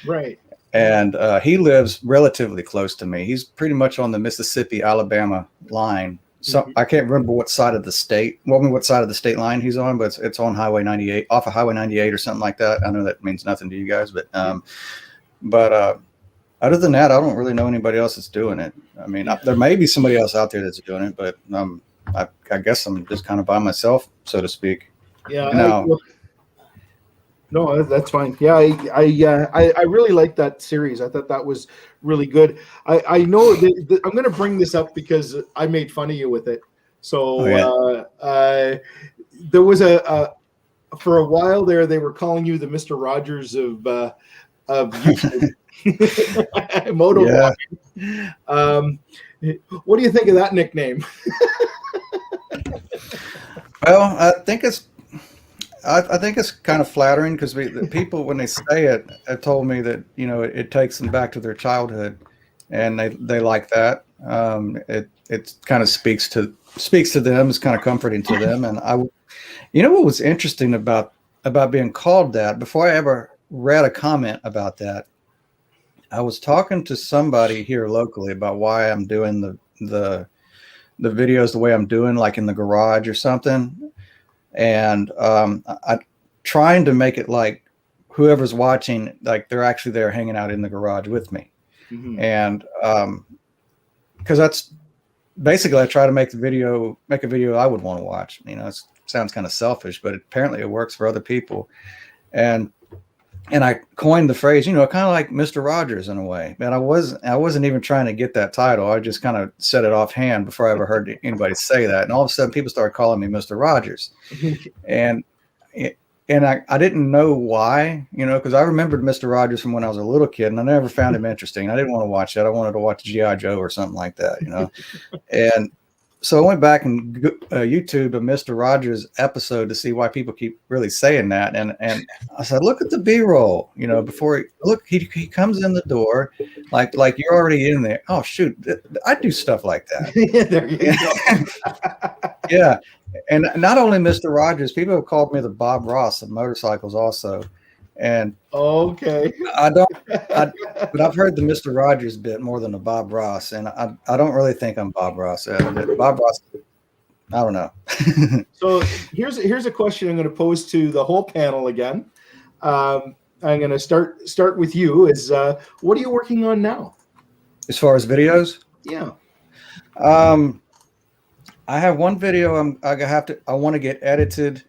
Right. And he lives relatively close to me. He's pretty much on the Mississippi-Alabama line. So I can't remember what side of the state line he's on, but it's on Highway 98, off of Highway 98 or something like that. I know that means nothing to you guys, but other than that, I don't really know anybody else that's doing it. I mean, there may be somebody else out there that's doing it, but I guess I'm just kind of by myself, so to speak. Yeah. No. No, that's fine. Yeah, I really liked that series. I thought that was really good. I know that I'm going to bring this up because I made fun of you with it. So there was for a while there they were calling you the Mr. Rogers of YouTube. Moto vlogging. What do you think of that nickname? Well, I think it's kind of flattering because the people, when they say it, have told me that, you know, it takes them back to their childhood, and they like that. It kind of speaks to them. It's kind of comforting to them. And you know what was interesting about being called that? Before I ever read a comment about that, I was talking to somebody here locally about why I'm doing the videos the way I'm doing, like in the garage or something. And I'm trying to make it like whoever's watching, like they're actually there hanging out in the garage with me. Mm-hmm. And because that's basically, I try to make a video I would want to watch. You know, it sounds kind of selfish, but apparently it works for other people. And I coined the phrase, you know, kind of like Mr. Rogers in a way. And I wasn't even trying to get that title. I just kind of said it offhand before I ever heard anybody say that. And all of a sudden, people started calling me Mr. Rogers, and I didn't know why, you know, because I remembered Mr. Rogers from when I was a little kid, and I never found him interesting. I didn't want to watch that. I wanted to watch G.I. Joe or something like that, you know. And so I went back and YouTube a Mr. Rogers episode to see why people keep really saying that. And I said, look at the B-roll, you know, before he comes in the door, like you're already in there. Oh, shoot. I do stuff like that. There you go. Yeah. And not only Mr. Rogers, people have called me the Bob Ross of motorcycles also. And okay, but I've heard the Mr. Rogers bit more than the Bob Ross, and I don't really think I'm Bob Ross. Bob Ross, I don't know. So here's a question I'm going to pose to the whole panel again. I'm going to start with you. Is what are you working on now? As far as videos? Yeah. I have one video I want to get edited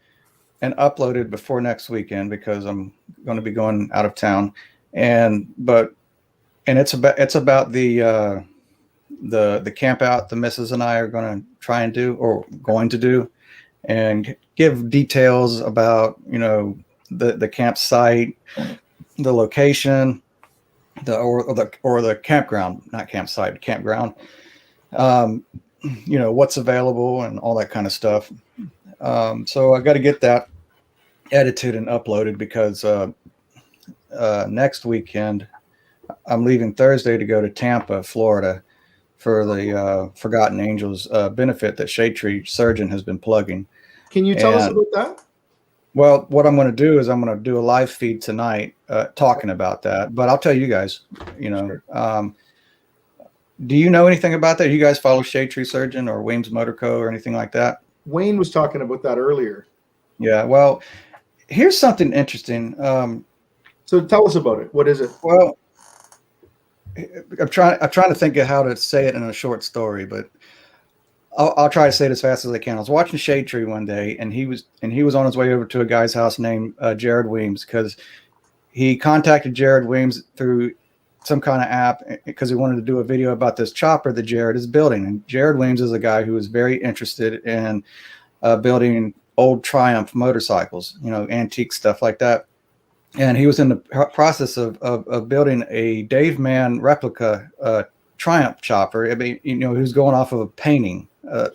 and uploaded before next weekend because I'm going to be going out of town, and it's about the the camp out the missus and I are going to try and do, or going to do, and give details about, the campsite, the location, the campground, not campsite, campground, what's available and all that kind of stuff. So I got to get that edited and uploaded because next weekend I'm leaving Thursday to go to Tampa, Florida, for the Forgotten Angels benefit that Shade Tree Surgeon has been plugging. Can you tell us about that? Well, what I'm going to do is I'm going to do a live feed tonight talking about that. But I'll tell you guys, Sure. Do you know anything about that? You guys follow Shade Tree Surgeon or Weems Motor Co. or anything like that? Wayne was talking about that earlier. Yeah. Well, here's something interesting. So tell us about it. What is it? Well, I'm trying to think of how to say it in a short story, but I'll try to say it as fast as I can. I was watching Shade Tree one day, and he was on his way over to a guy's house named Jared Weems, because he contacted Jared Weems through some kind of app because he wanted to do a video about this chopper that Jared is building. And Jared Weems is a guy who is very interested in building old Triumph motorcycles, antique stuff like that. And he was in the process of building a Dave Mann replica Triumph chopper. I mean, he was going off of a painting. And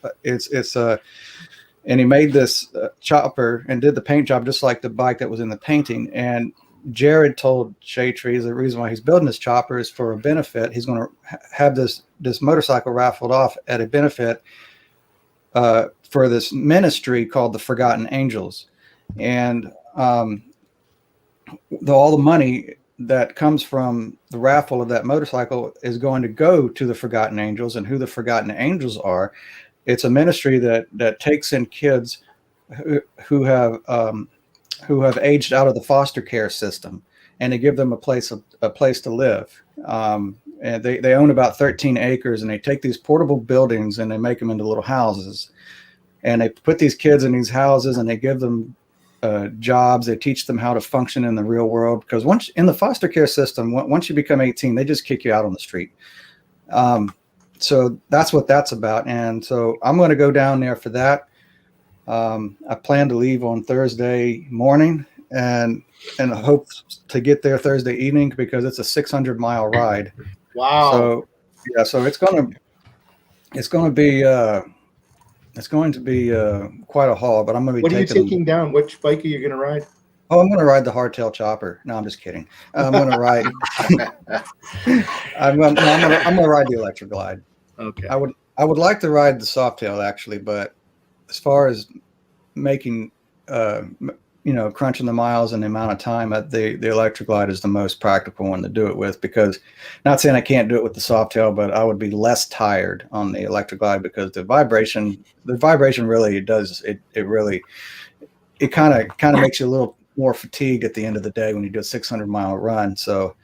he made this chopper and did the paint job just like the bike that was in the painting. And Jared told Shade Tree the reason why he's building this chopper is for a benefit. He's going to have this motorcycle raffled off at a benefit for this ministry called the Forgotten Angels. And all the money that comes from the raffle of that motorcycle is going to go to the Forgotten Angels. And who the Forgotten Angels are, it's a ministry that takes in kids who have aged out of the foster care system, and they give them a place to live. And they own about 13 acres, and they take these portable buildings and they make them into little houses. And they put these kids in these houses, and they give them jobs. They teach them how to function in the real world, because once in the foster care system, once you become 18, they just kick you out on the street. So that's what that's about. And so I'm going to go down there for that. I plan to leave on Thursday morning and hope to get there Thursday evening, because it's a 600-mile ride. Wow. So yeah, so it's going to be quite a haul. But I'm going to be. What are you taking down? Which bike are you going to ride? Oh, I'm going to ride the hardtail chopper. No, I'm just kidding. I'm going to ride. I'm going to ride the electric glide. Okay. I would like to ride the softail actually, but as far as making, crunching the miles and the amount of time, the electric glide is the most practical one to do it with, because not saying I can't do it with the softail, but I would be less tired on the electric glide, because the vibration really does it really, it kind of makes you a little more fatigued at the end of the day when you do a 600-mile run. So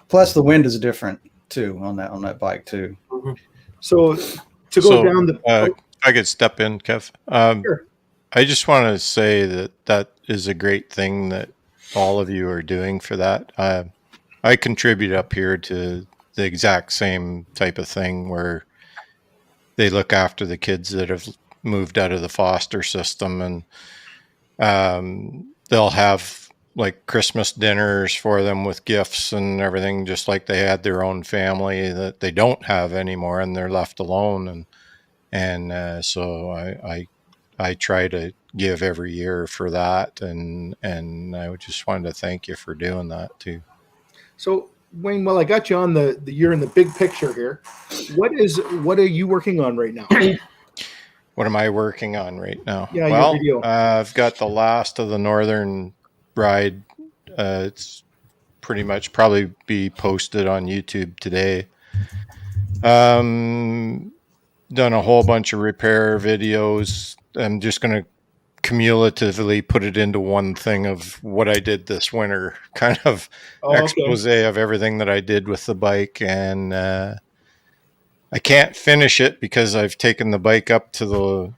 plus the wind is different too on that bike too. Mm-hmm. So to go down the I could step in, Kev. Sure. I just want to say that is a great thing that all of you are doing for that. I contribute up here to the exact same type of thing, where they look after the kids that have moved out of the foster system, and they'll have like Christmas dinners for them with gifts and everything, just like they had their own family that they don't have anymore, and they're left alone. And so I try to give every year for that, and I just wanted to thank you for doing that too. So Wayne, well, I got you on the you're in the big picture here. What are you working on right now? What am I working on right now? Yeah, well, your video. I've got the last of the Northern ride. It's pretty much probably be posted on YouTube today. Done a whole bunch of repair videos. I'm just going to cumulatively put it into one thing of what I did this winter, kind of expose of everything that I did with the bike. And I can't finish it because I've taken the bike up to the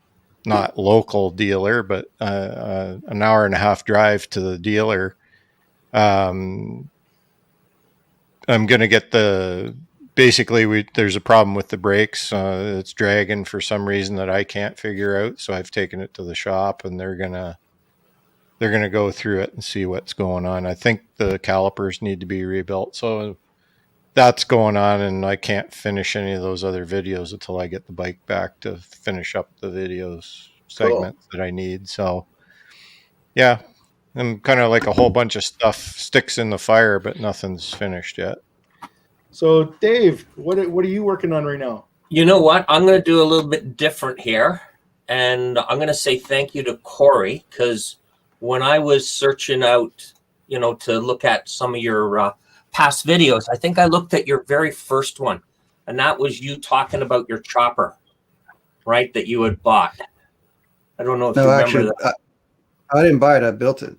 not local dealer, but an hour and a half drive to the dealer. I'm going to get the basically there's a problem with the brakes. It's dragging for some reason that I can't figure out. So I've taken it to the shop, and they're gonna go through it and see what's going on. I think the calipers need to be rebuilt. So that's going on, and I can't finish any of those other videos until I get the bike back to finish up the videos segments that I need. So yeah, I'm kind of like a whole bunch of stuff sticks in the fire, but nothing's finished yet. So Dave, what are you working on right now? You know what? I'm going to do a little bit different here, and I'm going to say thank you to Corey, because when I was searching out, to look at some of your past videos, I think I looked at your very first one, and that was you talking about your chopper, right? That you had bought. I don't know if you remember that. I didn't buy it. I built it.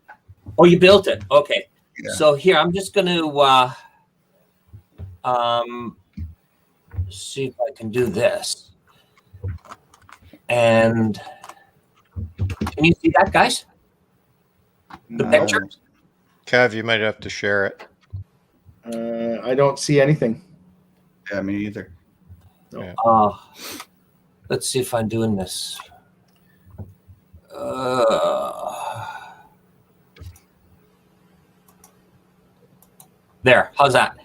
Oh, you built it. Okay. Yeah. So here, I'm just going to see if I can do this. And can you see that, guys? The picture? Cav, you might have to share it. I don't see anything. Yeah, me either. Yeah. Let's see if I'm doing this. There. How's that?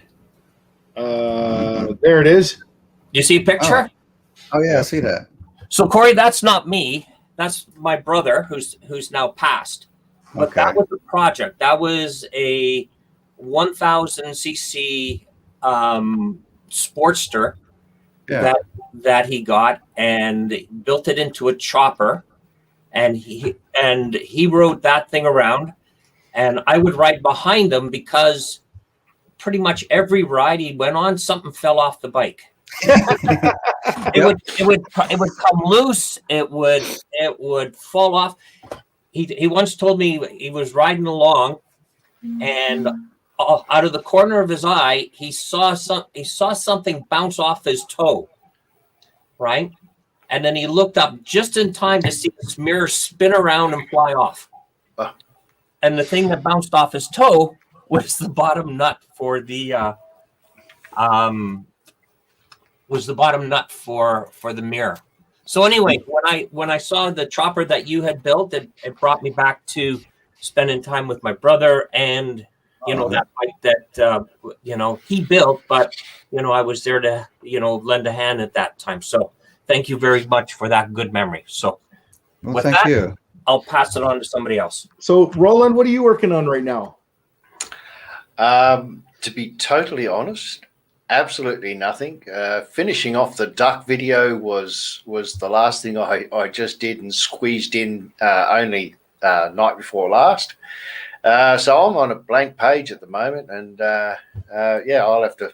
There it is. You see a picture? Oh yeah, I see that. So Corey, that's not me. That's my brother who's now passed. But Okay. that was a project. That was a 1,000cc Sportster Yeah. that he got and built it into a chopper, and he rode that thing around, and I would ride behind him because pretty much every ride he went on, something fell off the bike. It would come loose. It would fall off. He once told me he was riding along, and out of the corner of his eye, he saw something bounce off his toe, right? And then he looked up just in time to see this mirror spin around and fly off. And the thing that bounced off his toe was the bottom nut for the mirror. So anyway, when I saw the chopper that you had built, it brought me back to spending time with my brother, and that bike that he built, but I was there to lend a hand at that time. So thank you very much for that good memory. So Well, thank you. I'll pass it on to somebody else. So Roland, what are you working on right now? To be totally honest, absolutely nothing. Finishing off the duck video was the last thing I just did and squeezed in only night before last. So I'm on a blank page at the moment, and I'll have to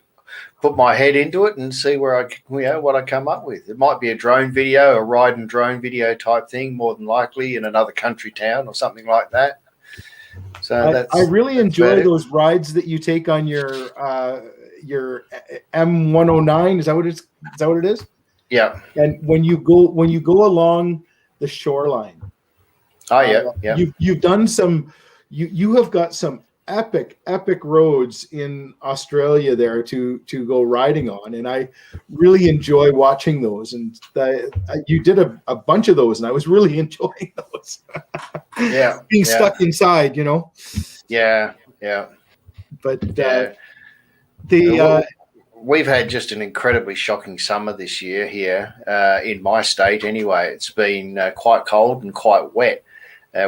put my head into it and see where what I come up with. It might be a drone video, a ride and I type thing, more than likely in another country town or something like that. So I really enjoy those rides that you take on your M109. Is that what it is? Yeah. And when you go along the shoreline. Oh yeah. You've done some. You have got some epic roads in Australia there to go riding on, and I really enjoy watching those. And you did a bunch of those, and I was really enjoying those. Yeah, being stuck inside, Yeah. But we've had just an incredibly shocking summer this year here in my state. Anyway, it's been quite cold and quite wet.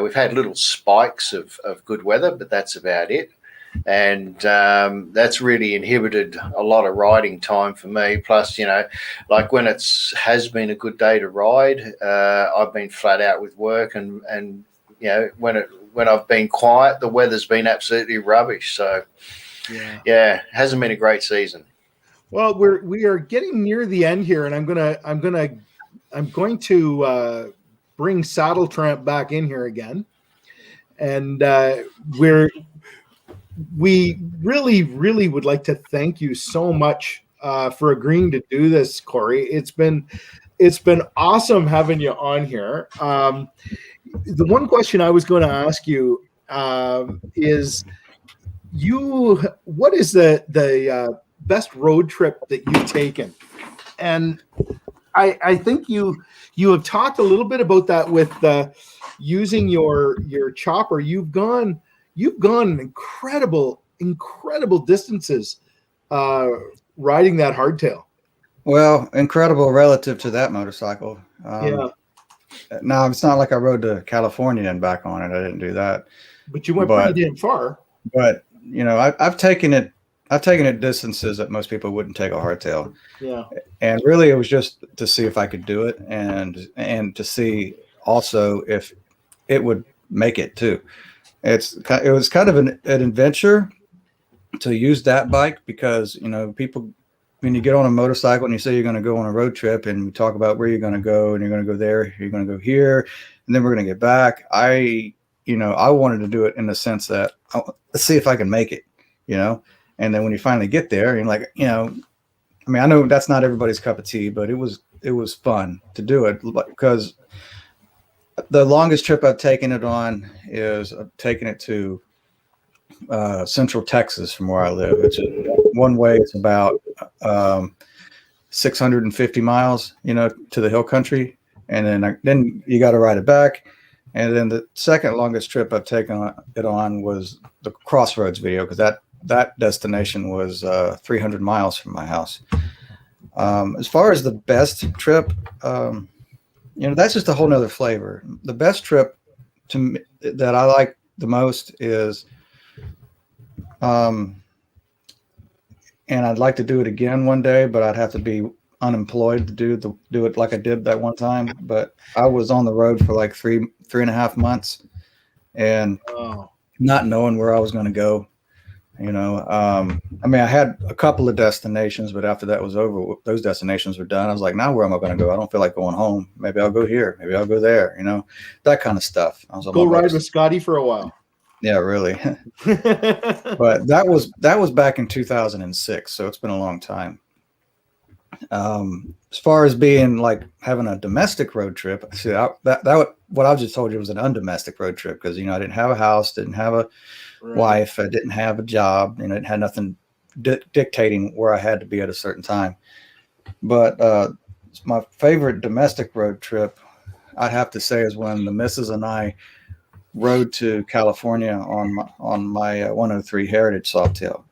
We've had little spikes of good weather, but that's about it. And that's really inhibited a lot of riding time for me. Plus, like when has been a good day to ride, I've been flat out with work, and when I've been quiet, the weather's been absolutely rubbish. So yeah, it hasn't been a great season. Well, we are getting near the end here, and I'm going to bring Saddle Tramp back in here again, and we really would like to thank you so much for agreeing to do this, Corey. It's been awesome having you on here. The one question I was going to ask you is, what is the best road trip that you've taken? And I think you have talked a little bit about that with using your chopper. You've gone incredible distances riding that hardtail. Well, incredible relative to that motorcycle. Yeah. Now it's not like I rode to California and back on it. I didn't do that. But you went pretty damn far. But you know, I've taken it distances that most people wouldn't take a hardtail. Yeah. And really, it was just to see if I could do it, and to see also if it would make it too. It was kind of an adventure to use that bike, because you know, people, when you get on a motorcycle and you say you're going to go on a road trip and you talk about where you're going to go, and you're going to go there, you're going to go here, and then we're going to get back. I wanted to do it in the sense that let's see if I can make it, you know. And then when you finally get there, you're like, you know, I mean, I know that's not everybody's cup of tea, but it was fun to do it, because the longest trip I've taken it on is I've taken it to Central Texas from where I live. It's one way. It's about 650 miles, you know, to the hill country, and then you got to ride it back. And then the second longest trip I've taken it on was the Crossroads video, because that destination was 300 miles from my house. As far as the best trip, you know, that's just a whole nother flavor. The best trip to me that I like the most is, and I'd like to do it again one day, but I'd have to be unemployed to do it like I did that one time. But I was on the road for like 3.5 months, and not knowing where I was going to go. You know, I mean, I had a couple of destinations, but after that was over, those destinations were done. I was like, now where am I going to go? I don't feel like going home. Maybe I'll go here. Maybe I'll go there. You know, that kind of stuff. I was go ride with Scotty for a while. Yeah, really. But that was back in 2006, so it's been a long time. As far as being like having a domestic road trip, see what I just told you was an undomestic road trip, because you know, I didn't have a house, didn't have a wife, I didn't have a job, you know, it had nothing dictating where I had to be at a certain time. But my favorite domestic road trip, I'd have to say, is when the missus and I rode to California on my 103 Heritage Sawtail.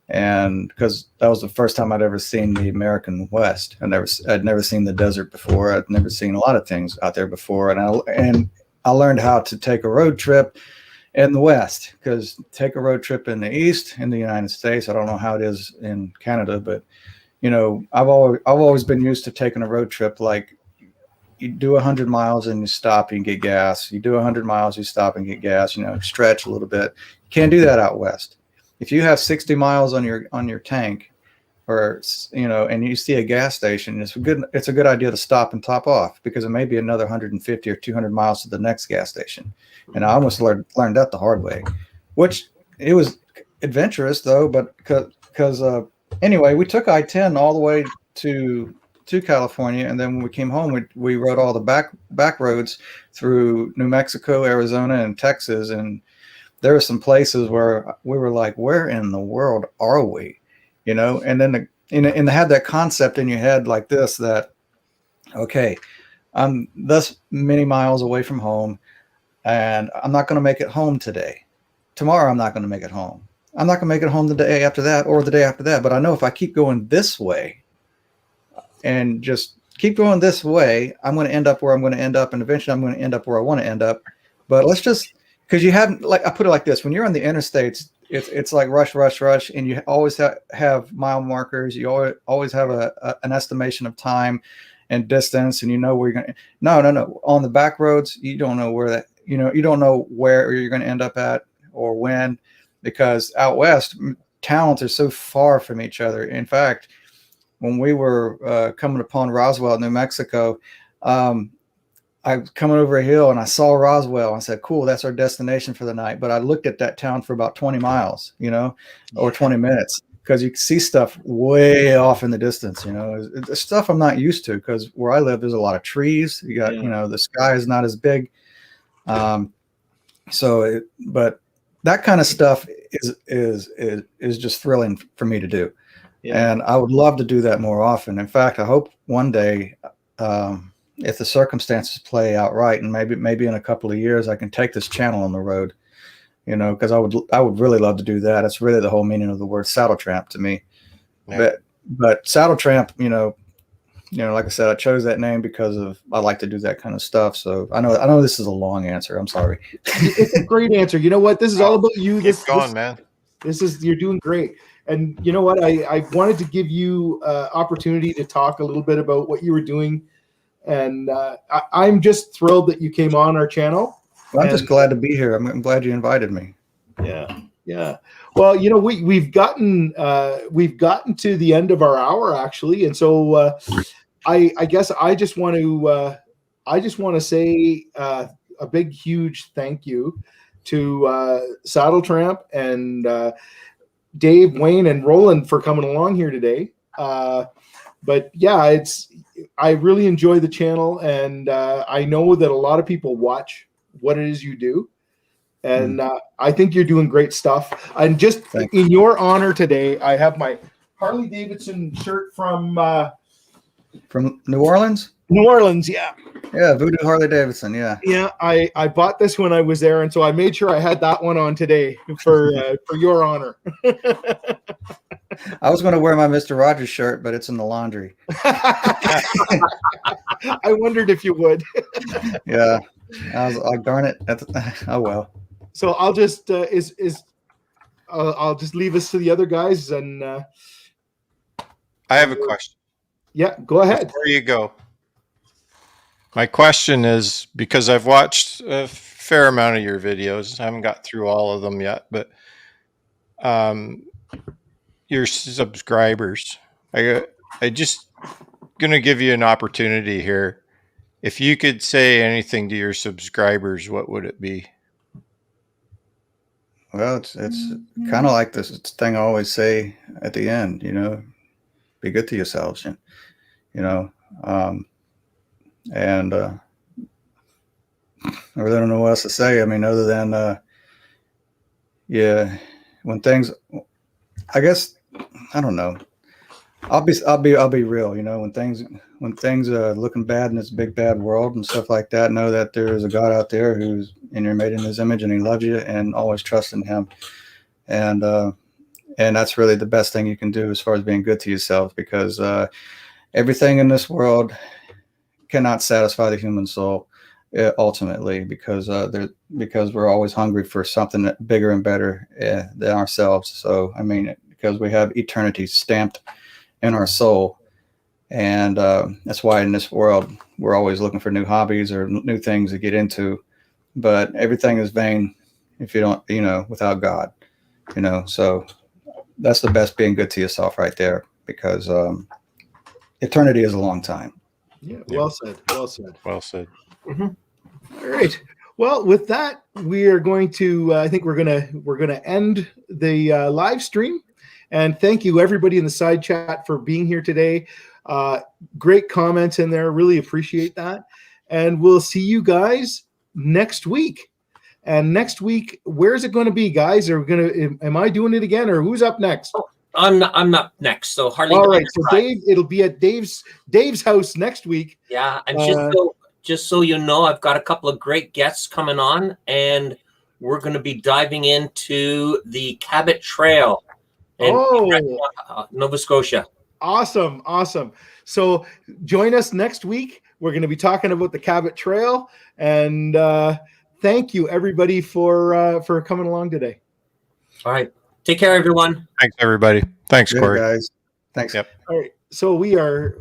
And because that was the first time I'd ever seen the American West. I'd never seen the desert before. I'd never seen a lot of things out there before. And I learned how to take a road trip in the West, because take a road trip in the East in the United States, I don't know how it is in Canada, but you know, I've always been used to taking a road trip like you do 100 miles and you stop and get gas. You do 100 miles, you stop and get gas, you know, stretch a little bit. You can't do that out West. If you have 60 miles on your tank, or you know, and you see a gas station, it's a good idea to stop and top off, because it may be another 150 or 200 miles to the next gas station. And I almost learned that the hard way, which it was adventurous though. But because anyway, we took I-10 all the way to California, and then when we came home, we rode all the back roads through New Mexico, Arizona, and Texas, and there were some places where we were like, where in the world are we? You know, and then and they had that concept in your head like this, that, okay, I'm this many miles away from home, and I'm not going to make it home today. Tomorrow, I'm not going to make it home. I'm not going to make it home the day after that or the day after that. But I know if I keep going this way and just keep going this way, I'm going to end up where I'm going to end up. And eventually I'm going to end up where I want to end up. But let's just, because you have, like, I put it like this, when you're on the interstates, it's like rush, and you always have mile markers. You always have an estimation of time and distance, and you know where you're going to, no. On the back roads, you don't know where that, you know, you don't know where you're going to end up at or when, because out West, towns are so far from each other. In fact, when we were coming upon Roswell, New Mexico, I was coming over a hill and I saw Roswell. I said, cool, that's our destination for the night. But I looked at that town for about 20 miles, you know, or 20 minutes, because you can see stuff way off in the distance, you know. It's stuff I'm not used to, because where I live, there's a lot of trees. You got, you know, the sky is not as big. But that kind of stuff is just thrilling for me to do. Yeah. And I would love to do that more often. In fact, I hope one day, if the circumstances play out right, and maybe in a couple of years, I can take this channel on the road. Because I would really love to do that. It's really the whole meaning of the word Saddle Tramp to me. Yeah. But Saddle Tramp, like I said, I chose that name because I like to do that kind of stuff. So I know this is a long answer. I'm sorry. It's a great answer. You know what? This is all about you. Keep going, man. You're doing great. And you know what? I wanted to give you opportunity to talk a little bit about what you were doing. And I'm just thrilled that you came on our channel. Well, I'm just glad to be here. I'm glad you invited me. Yeah. Well, we've gotten to the end of our hour actually, and so I guess I just want to say a big huge thank you to Saddle Tramp and Dave, Wayne, and Roland for coming along here today. But yeah, I really enjoy the channel, and I know that a lot of people watch what it is you do. And I think you're doing great stuff. And just in your honor today, I have my Harley Davidson shirt from New Orleans. New Orleans, yeah. Yeah, Voodoo Harley Davidson, yeah. Yeah, I bought this when I was there, and so I made sure I had that one on today for your honor. I was going to wear my Mr. Rogers shirt, but it's in the laundry. I wondered if you would. Yeah, I was like, darn it. Oh well. So I'll just I'll just leave us to the other guys, and I have a question. Yeah, go ahead. Before you go, my question is, because I've watched a fair amount of your videos, I haven't got through all of them yet, but your subscribers, I just gonna give you an opportunity here. If you could say anything to your subscribers, what would it be? Well, it's kind of like this thing I always say at the end, be good to yourselves, and I really don't know what else to say. I mean, other than, when things, I guess, I don't know. I'll be real. When things are looking bad in this big bad world and stuff like that, know that there is a God out there who's you're made in His image, and He loves you, and always trust in Him. And that's really the best thing you can do as far as being good to yourself, because everything in this world cannot satisfy the human soul ultimately, because we're always hungry for something bigger and better than ourselves. So I mean, because we have eternity stamped in our soul, and that's why in this world we're always looking for new hobbies or new things to get into, but everything is vain if you don't, without God, so that's the best, being good to yourself right there, because eternity is a long time. Yeah, well said. Mm-hmm. All right. Well, with that, we are going to. I think we're gonna end the live stream, and thank you everybody in the side chat for being here today. Great comments in there. Really appreciate that, and we'll see you guys next week. And next week, where's it going to be, guys? Am I doing it again, or who's up next? I'm up next. So Harley. All right. So Dave, it'll be at Dave's house next week. Yeah, and just so you know, I've got a couple of great guests coming on, and we're going to be diving into the Cabot Trail in Nova Scotia. Awesome. So join us next week. We're going to be talking about the Cabot Trail, and thank you everybody for coming along today. All right. Take care, everyone. Thanks, everybody. Thanks, Corey. Guys. Thanks. Yep. All right. So we are